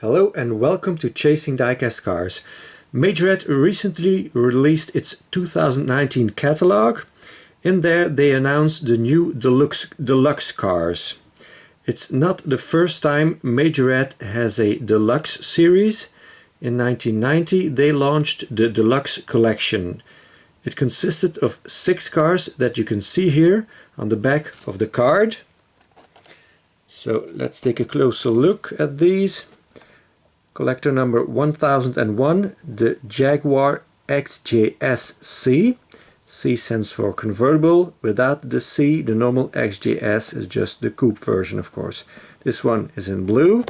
Hello and welcome to Chasing Diecast Cars. Majorette recently released its 2019 catalog. In there they announced the new Deluxe cars. It's not the first time Majorette has a Deluxe series. In 1990 they launched the Deluxe collection. It consisted of 6 cars that you can see here on the back of the card. So let's take a closer look at these. Collector number 1001, the Jaguar Xjs Cc. C stands for convertible. Without the C, the normal XJS is just the coupe version, of course. This one is in blue.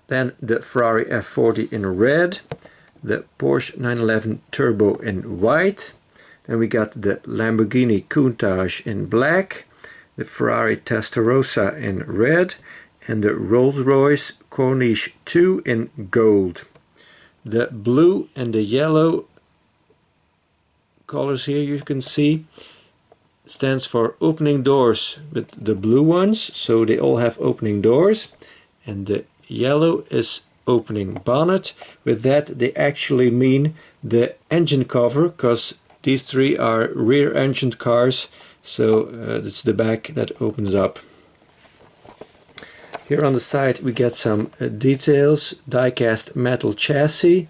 Then the Ferrari F40 in red. The Porsche 911 Turbo in white. Then we got the Lamborghini Countach in black. The Ferrari Testarossa in red. And the Rolls-Royce Corniche 2 in gold. The blue and the yellow colors here you can see stands for opening doors with the blue ones, so they all have opening doors, and the yellow is opening bonnet. With that they actually mean the engine cover, because these 3 are rear-engined cars, so it's the back that opens up. Here on the side we get some details. Diecast metal chassis,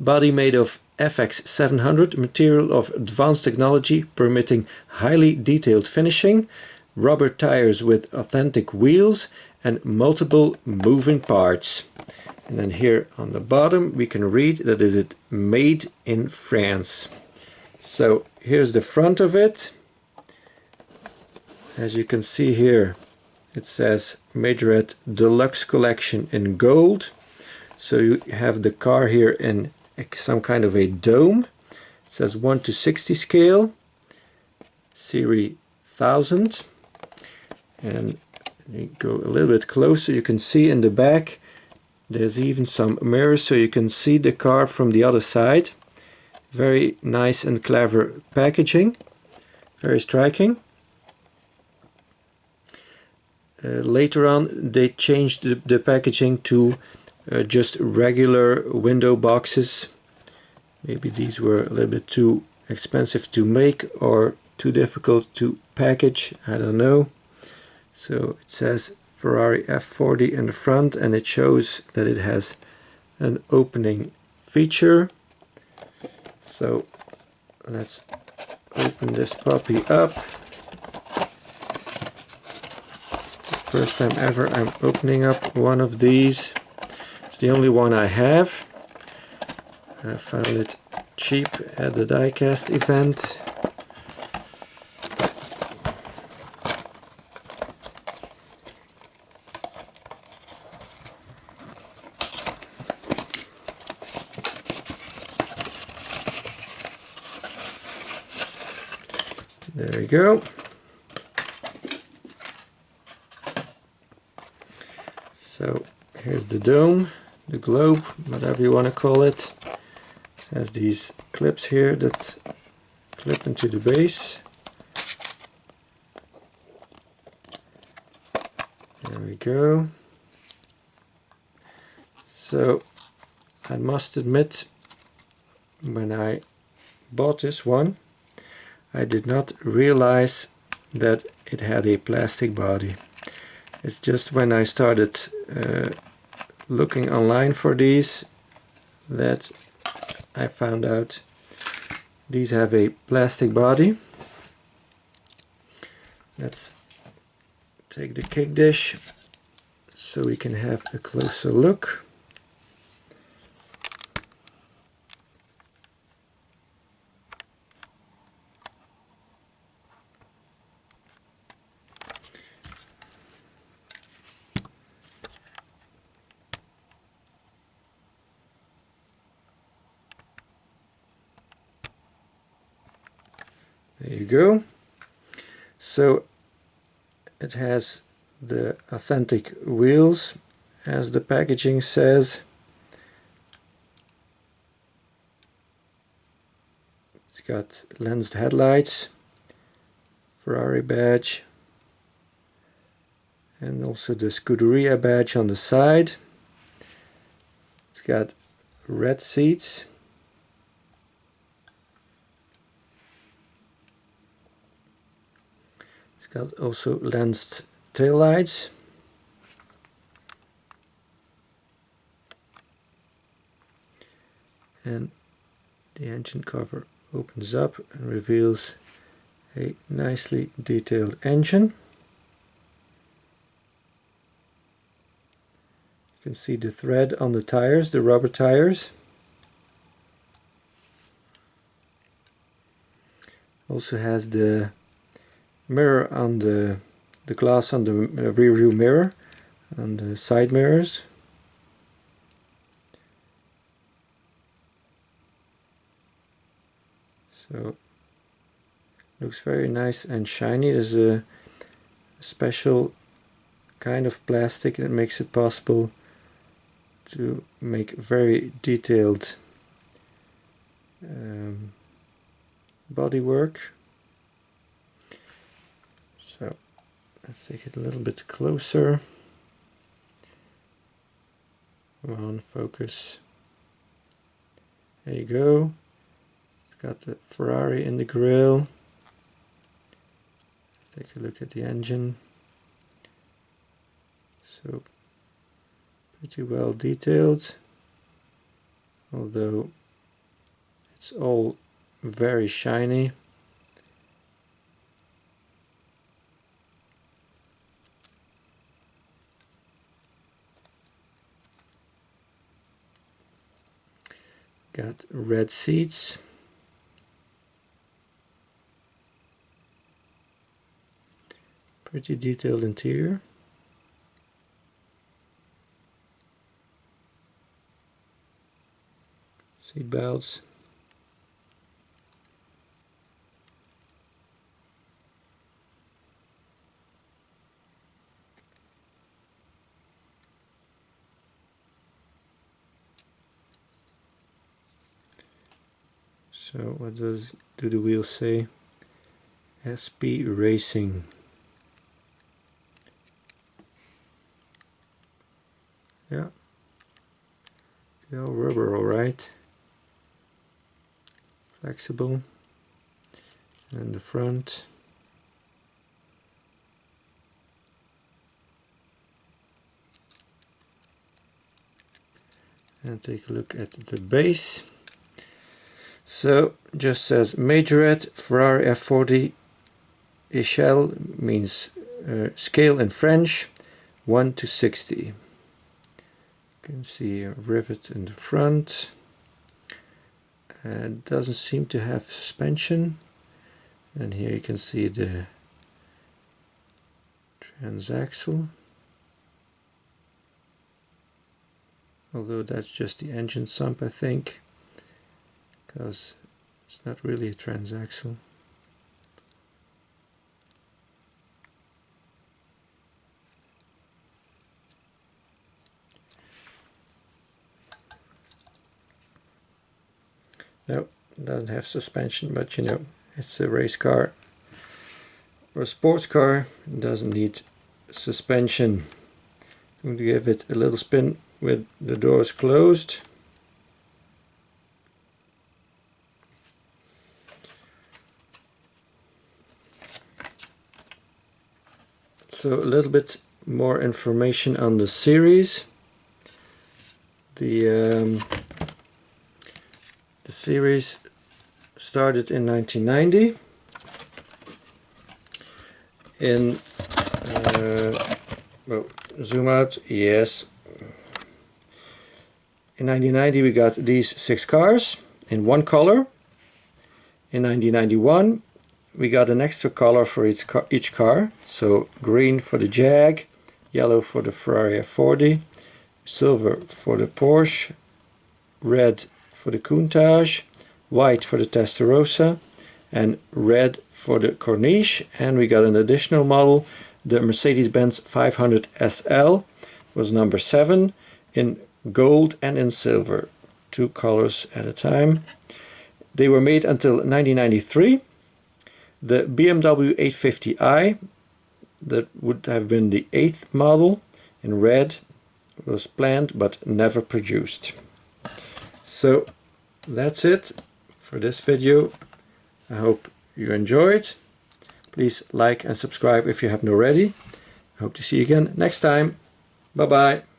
body made of FX 700, material of advanced technology permitting highly detailed finishing, rubber tires with authentic wheels and multiple moving parts. And then here on the bottom we can read that is it made in France. So here's the front of it. As you can see here, it says Majorette Deluxe Collection in gold. So you have the car here in some kind of a dome. It says 1:60 scale, series 1000. And you go a little bit closer, you can see in the back there's even some mirrors so you can see the car from the other side. Very nice and clever packaging, very striking. Later on they changed the packaging to just regular window boxes. Maybe these were a little bit too expensive to make or too difficult to package, I don't know. So it says Ferrari F40 in the front, and it shows that it has an opening feature. So let's open this puppy up. First time ever I'm opening up one of these. It's the only one I have. I found it cheap at the Diecast event. There we go. So here's the dome, the globe, whatever you want to call it. It has these clips here that clip into the base. There we go. So I must admit, when I bought this one, I did not realize that it had a plastic body. It's just when I started looking online for these that I found out these have a plastic body. Let's take the kick dish so we can have a closer look. There you go. So it has the authentic wheels, as the packaging says. It's got lensed headlights, Ferrari badge, and also the Scuderia badge on the side. got red seats. It's got also lensed taillights. And the engine cover opens up and reveals a nicely detailed engine. You can see the thread on the tires, the rubber tires. Also has the mirror on the glass on the rear view mirror, on the side mirrors. So looks very nice and shiny. There's a special kind of plastic that makes it possible to make very detailed bodywork. So let's take it a little bit closer. Come on, focus. There you go. It's got the Ferrari in the grille. Let's take a look at the engine. So pretty well detailed, although it's all very shiny. Got red seats. Pretty detailed interior. Seat belts. So what do the wheels say? SP Racing. Yeah. They're all rubber, alright. Flexible. And the front. And take a look at the base. So just says Majorette Ferrari F40 échelle, means scale in French, 1 to 60. You can see a rivet in the front. It doesn't seem to have suspension. And here you can see the transaxle. Although that's just the engine sump, I think, because it's not really a transaxle. No, it doesn't have suspension, but you know, it's a race car or a sports car. It doesn't need suspension. I'm going to give it a little spin with the doors closed. So a little bit more information on the series. The series started in 1990 in well, zoom out, yes. In 1990 we got these 6 cars in one color. In 1991 we got an extra color for each car. So green for the Jag, yellow for the Ferrari F40, silver for the Porsche, red for the Countach, white for the Testarossa, and red for the Corniche. And we got an additional model, the Mercedes-Benz 500 SL, was number 7, in gold and in silver, 2 colors at a time. They were made until 1993. The BMW 850i, that would have been the 8th model, in red, was planned but never produced. So that's it for this video. I hope you enjoyed. Please like and subscribe if you haven't already. I hope to see you again next time. Bye bye.